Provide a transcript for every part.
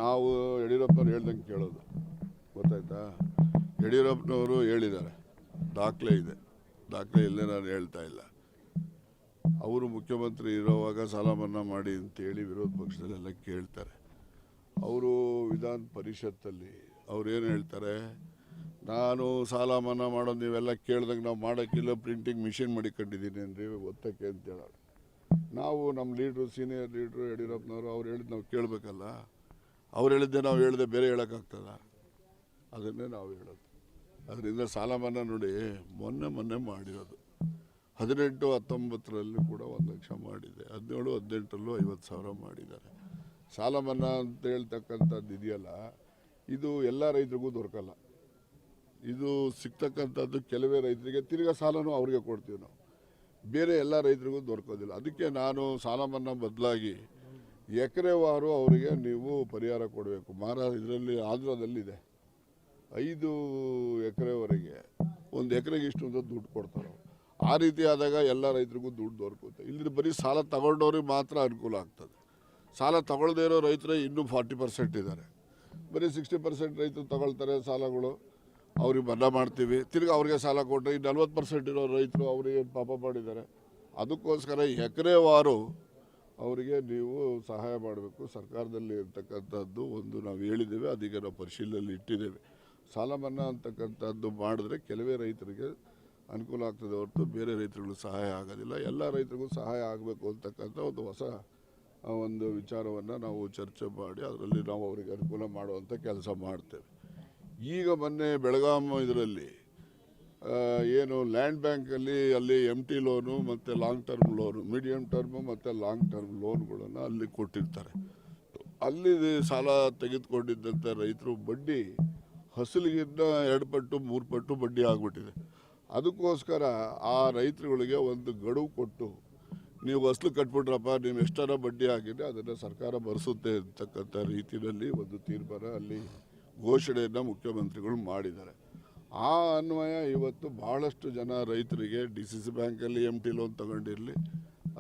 ನಾವು ಯಡಿಯೂರಪ್ಪನವ್ರು ಹೇಳ್ದಂಗೆ ಕೇಳೋದು, ಗೊತ್ತಾಯ್ತಾ? ಯಡಿಯೂರಪ್ಪನವರು ಹೇಳಿದ್ದಾರೆ, ದಾಖಲೆ ಇದೆ, ದಾಖಲೆ ಇಲ್ಲೇ ನಾನು ಹೇಳ್ತಾ ಇಲ್ಲ. ಅವರು ಮುಖ್ಯಮಂತ್ರಿ ಇರೋವಾಗ ಸಾಲ ಮನ್ನಾ ಮಾಡಿ ಅಂತೇಳಿ ವಿರೋಧ ಪಕ್ಷದಲ್ಲೆಲ್ಲ ಕೇಳ್ತಾರೆ. ಅವರು ವಿಧಾನ ಪರಿಷತ್ತಲ್ಲಿ ಅವ್ರೇನು ಹೇಳ್ತಾರೆ, ನಾನು ಸಾಲ ಮನ್ನಾ ಮಾಡೋದು ನೀವೆಲ್ಲ ಕೇಳ್ದಂಗೆ ನಾವು ಮಾಡೋಕ್ಕಿಲ್ಲ, ಪ್ರಿಂಟಿಂಗ್ ಮಿಷಿನ್ ಮಾಡಿಕೊಂಡಿದ್ದೀನಿ ಅಂದರೆ ಒತ್ತಕ್ಕೆ ಅಂತ ಹೇಳೋರು. ನಾವು ನಮ್ಮ ಲೀಡ್ರು, ಸೀನಿಯರ್ ಲೀಡ್ರು ಯಡಿಯೂರಪ್ಪನವರು ಅವ್ರು ಹೇಳಿದ್ದು ನಾವು ಕೇಳಬೇಕಲ್ಲ. ಅವ್ರು ಹೇಳಿದ್ದೆ ನಾವು ಹೇಳಿದೆ ಬೇರೆ ಹೇಳೋಕ್ಕಾಗ್ತದ? ಅದನ್ನೇ ನಾವು ಹೇಳೋದು. ಅದರಿಂದ ಸಾಲ ಮನ್ನಾ ನೋಡಿ ಮೊನ್ನೆ ಮಾಡಿರೋದು 18-19ರಲ್ಲಿ ಕೂಡ 1 ಲಕ್ಷ ಮಾಡಿದೆ, 17-18ರಲ್ಲೂ 50,000 ಮಾಡಿದ್ದಾರೆ. ಸಾಲ ಮನ್ನಾ ಅಂತ ಹೇಳ್ತಕ್ಕಂಥದ್ದು ಇದೆಯಲ್ಲ, ಇದು ಎಲ್ಲ ರೈತರಿಗೂ ದೊರಕಲ್ಲ. ಇದು ಸಿಗ್ತಕ್ಕಂಥದ್ದು ಕೆಲವೇ ರೈತರಿಗೆ, ತಿರ್ಗಾ ಸಾಲನೂ ಅವ್ರಿಗೆ ಕೊಡ್ತೀವಿ ನಾವು, ಬೇರೆ ಎಲ್ಲ ರೈತರಿಗೂ ದೊರಕೋದಿಲ್ಲ. ಅದಕ್ಕೆ ನಾನು ಸಾಲ ಮನ್ನಾ ಬದಲಾಗಿ ಎಕರೆವಾರು ಅವರಿಗೆ ನೀವು ಪರಿಹಾರ ಕೊಡಬೇಕು. ಇದರಲ್ಲಿ ಆಂಧ್ರದಲ್ಲಿದೆ 5 ಎಕರೆವರೆಗೆ 1 ಎಕರೆಗೆ ಇಷ್ಟು ಅಂತ ದುಡ್ಡು ಕೊಡ್ತಾರೆ. ಆ ರೀತಿ ಆದಾಗ ಎಲ್ಲ ರೈತರಿಗೂ ದುಡ್ಡು ದೊರಕುತ್ತೆ. ಇಲ್ಲಿ ಬರೀ ಸಾಲ ತಗೊಂಡವ್ರಿಗೆ ಮಾತ್ರ ಅನುಕೂಲ ಆಗ್ತದೆ. ಸಾಲ ತಗೊಳ್ಳದೇ ಇರೋ ರೈತರೇ ಇನ್ನೂ 40% ಇದ್ದಾರೆ. ಬರೀ 60% ರೈತರು ತಗೊಳ್ತಾರೆ ಸಾಲಗಳು, ಅವ್ರಿಗೆ ಮನ್ನಾ ಮಾಡ್ತೀವಿ, ತಿರ್ಗಿ ಅವ್ರಿಗೆ ಸಾಲ ಕೊಟ್ಟರೆ ಈ 40% ಇರೋ ರೈತರು ಅವ್ರಿಗೆ ಪಾಪ ಮಾಡಿದ್ದಾರೆ. ಅದಕ್ಕೋಸ್ಕರ ಎಕರೆವಾರು ಅವರಿಗೆ ನೀವು ಸಹಾಯ ಮಾಡಬೇಕು. ಸರ್ಕಾರದಲ್ಲಿ ಇರ್ತಕ್ಕಂಥದ್ದು ಒಂದು ನಾವು ಹೇಳಿದ್ದೇವೆ, ಅದೀಗ ನಾವು ಪರಿಶೀಲನೆಯಲ್ಲಿ ಇಟ್ಟಿದ್ದೇವೆ. ಸಾಲ ಮನ್ನಾ ಅಂತಕ್ಕಂಥದ್ದು ಮಾಡಿದ್ರೆ ಕೆಲವೇ ರೈತರಿಗೆ ಅನುಕೂಲ ಆಗ್ತದೆ ಹೊರತು ಬೇರೆ ರೈತರುಗಳು ಸಹಾಯ ಆಗೋದಿಲ್ಲ. ಎಲ್ಲ ರೈತರಿಗೂ ಸಹಾಯ ಆಗಬೇಕು ಅಂತಕ್ಕಂಥ ಒಂದು ಹೊಸ ಒಂದು ವಿಚಾರವನ್ನು ನಾವು ಚರ್ಚೆ ಮಾಡಿ ಅದರಲ್ಲಿ ನಾವು ಅವರಿಗೆ ಅನುಕೂಲ ಮಾಡುವಂಥ ಕೆಲಸ ಮಾಡ್ತೇವೆ. ಈಗ ಮೊನ್ನೆ ಬೆಳಗಾಂ ಇದರಲ್ಲಿ ಏನು ಲ್ಯಾಂಡ್ ಬ್ಯಾಂಕಲ್ಲಿ ಅಲ್ಲಿ MT ಲೋನು ಮತ್ತು long term loan, medium term ಮತ್ತು ಲಾಂಗ್ ಟರ್ಮ್ ಲೋನ್ಗಳನ್ನು ಅಲ್ಲಿ ಕೊಟ್ಟಿರ್ತಾರೆ. ಅಲ್ಲಿ ಸಾಲ ತೆಗೆದುಕೊಂಡಿದ್ದಂಥ ರೈತರು ಬಡ್ಡಿ ಹಸಲಿಗಿಂತ 2 ಪಟ್ಟು 3 ಪಟ್ಟು ಬಡ್ಡಿ ಆಗಿಬಿಟ್ಟಿದೆ. ಅದಕ್ಕೋಸ್ಕರ ಆ ರೈತರುಗಳಿಗೆ ಒಂದು ಗಡುವು ಕೊಟ್ಟು, ನೀವು ಅಸಲು ಕಟ್ಬಿಟ್ರಪ್ಪ, ನೀವು ಎಷ್ಟರ ಬಡ್ಡಿ ಹಾಕಿದ್ರೆ ಅದನ್ನು ಸರ್ಕಾರ ಭರಿಸುತ್ತೆ ಅಂತಕ್ಕಂಥ ರೀತಿಯಲ್ಲಿ ಒಂದು ತೀರ್ಮಾನ ಅಲ್ಲಿ ಘೋಷಣೆಯನ್ನು ಮುಖ್ಯಮಂತ್ರಿಗಳು ಮಾಡಿದ್ದಾರೆ. ಆ ಅನ್ವಯ ಇವತ್ತು ಭಾಳಷ್ಟು ಜನ ರೈತರಿಗೆ DCC ಬ್ಯಾಂಕಲ್ಲಿ MT ಲೋನ್ ತಗೊಂಡಿರಲಿ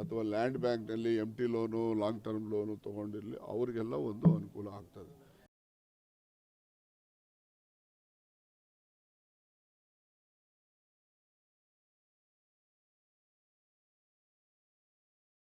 ಅಥವಾ ಲ್ಯಾಂಡ್ ಬ್ಯಾಂಕ್ನಲ್ಲಿ MT loan long term loan ತೊಗೊಂಡಿರಲಿ, ಅವರಿಗೆಲ್ಲ ಒಂದು ಅನುಕೂಲ ಆಗ್ತದೆ.